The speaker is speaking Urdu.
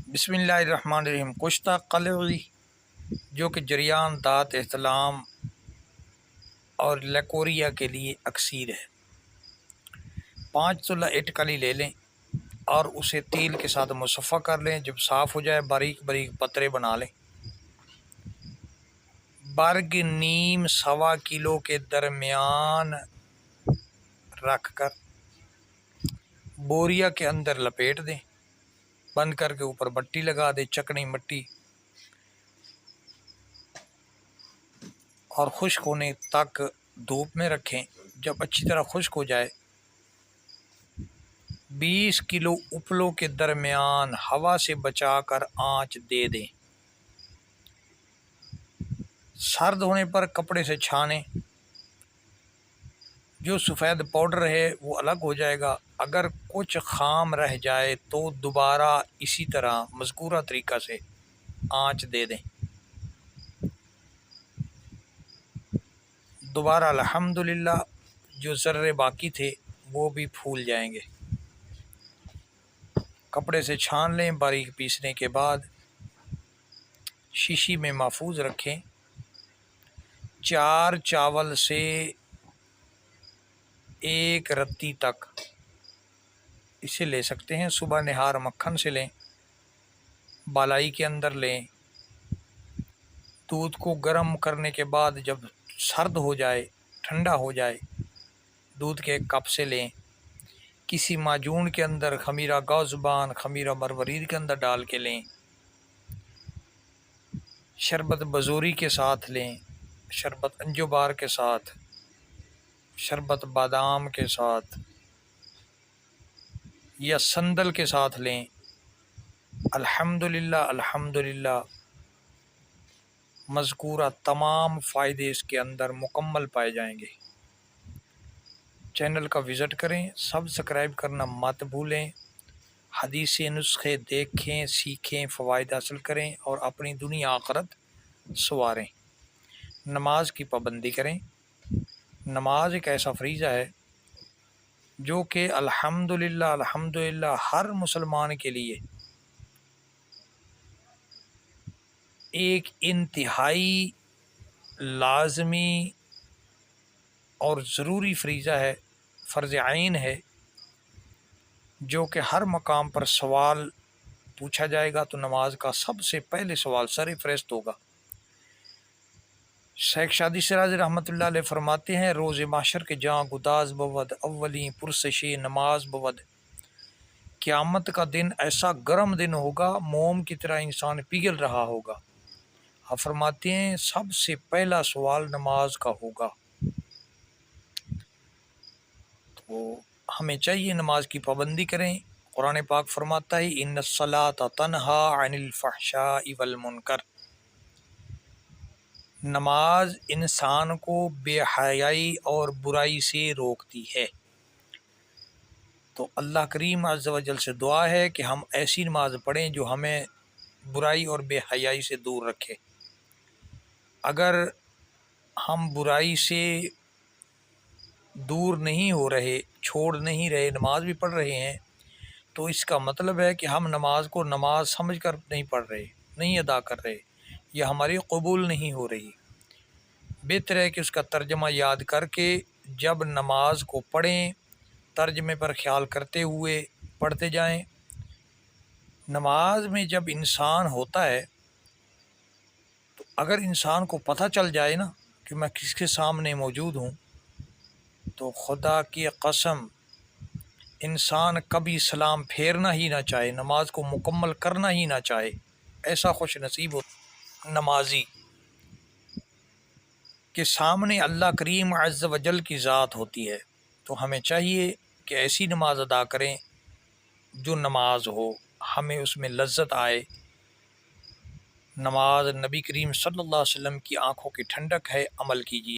بسم اللہ الرحمن الرحیم۔ کشتہ قلعی جو کہ جریان دات احتلام اور لیکوریا کے لیے اکسیر ہے۔ 5 تلہ اٹکلی لے لیں اور اسے تیل کے ساتھ مصفہ کر لیں۔ جب صاف ہو جائے باریک باریک پترے بنا لیں۔ برگ نیم سوا کلو کے درمیان رکھ کر بوریا کے اندر لپیٹ دیں، بند کر کے اوپر مٹی لگا دیں، چکنی مٹی، اور خشک ہونے تک دھوپ میں رکھیں۔ جب اچھی طرح خشک ہو جائے 20 کلو اپلوں کے درمیان ہوا سے بچا کر آنچ دے دیں۔ سرد ہونے پر کپڑے سے چھانیں، جو سفید پاؤڈر ہے وہ الگ ہو جائے گا۔ اگر کچھ خام رہ جائے تو دوبارہ اسی طرح مذکورہ طریقہ سے آنچ دے دیں۔ دوبارہ الحمدللہ جو ذرے باقی تھے وہ بھی پھول جائیں گے۔ کپڑے سے چھان لیں۔ باریک پیسنے کے بعد شیشی میں محفوظ رکھیں۔ 4 چاول سے 1 رتی تک اسے لے سکتے ہیں۔ صبح نہار مکھن سے لیں، بالائی کے اندر لیں۔ دودھ کو گرم کرنے کے بعد جب سرد ہو جائے، ٹھنڈا ہو جائے، دودھ کے 1 کپ سے لیں۔ کسی معجون کے اندر خمیرہ گوزبان، خمیرہ مروارید کے اندر ڈال کے لیں۔ شربت بزوری کے ساتھ لیں، شربت انجوبار کے ساتھ، شربت بادام کے ساتھ یا سندل کے ساتھ لیں۔ الحمدللہ الحمدللہ مذکورہ تمام فائدے اس کے اندر مکمل پائے جائیں گے۔ چینل کا وزٹ کریں، سبسکرائب کرنا مت بھولیں۔ حدیث نسخے دیکھیں، سیکھیں، فوائد حاصل کریں اور اپنی دنیا آخرت سنواریں۔ نماز کی پابندی کریں۔ نماز ایک ایسا فریضہ ہے جو کہ الحمدللہ ہر مسلمان کے لیے ایک انتہائی لازمی اور ضروری فریضہ ہے، فرض عین ہے، جو کہ ہر مقام پر سوال پوچھا جائے گا تو نماز کا سب سے پہلے سوال سر فہرست ہوگا۔ شیخ شادی شرازی رحمۃ اللہ علیہ فرماتے ہیں، روز محشر کے جہاں گداز بود اولیں پرسشی نماز بود۔ قیامت کا دن ایسا گرم دن ہوگا، موم کی طرح انسان پگھل رہا ہوگا۔ آپ فرماتے ہیں سب سے پہلا سوال نماز کا ہوگا۔ تو ہمیں چاہیے نماز کی پابندی کریں۔ قرآن پاک فرماتا ہے ان الصلاۃ تنہی عن الفحشاء والمنکر۔ نماز انسان کو بے حیائی اور برائی سے روکتی ہے۔ تو اللہ کریم عز و جل سے دعا ہے کہ ہم ایسی نماز پڑھیں جو ہمیں برائی اور بے حیائی سے دور رکھے۔ اگر ہم برائی سے دور نہیں ہو رہے، چھوڑ نہیں رہے، نماز بھی پڑھ رہے ہیں، تو اس کا مطلب ہے کہ ہم نماز کو نماز سمجھ کر نہیں پڑھ رہے، نہیں ادا کر رہے، یا ہماری قبول نہیں ہو رہی۔ بہتر ہے کہ اس کا ترجمہ یاد کر کے جب نماز کو پڑھیں ترجمے پر خیال کرتے ہوئے پڑھتے جائیں۔ نماز میں جب انسان ہوتا ہے تو اگر انسان کو پتہ چل جائے نا کہ میں کس کے سامنے موجود ہوں، تو خدا کی قسم انسان کبھی سلام پھیرنا ہی نہ چاہے، نماز کو مکمل کرنا ہی نہ چاہے۔ ایسا خوش نصیب ہو نمازی کہ سامنے اللہ کریم عز و جل کی ذات ہوتی ہے۔ تو ہمیں چاہیے کہ ایسی نماز ادا کریں جو نماز ہو، ہمیں اس میں لذت آئے۔ نماز نبی کریم صلی اللہ علیہ وسلم کی آنکھوں کی ٹھنڈک ہے، عمل کیجیے۔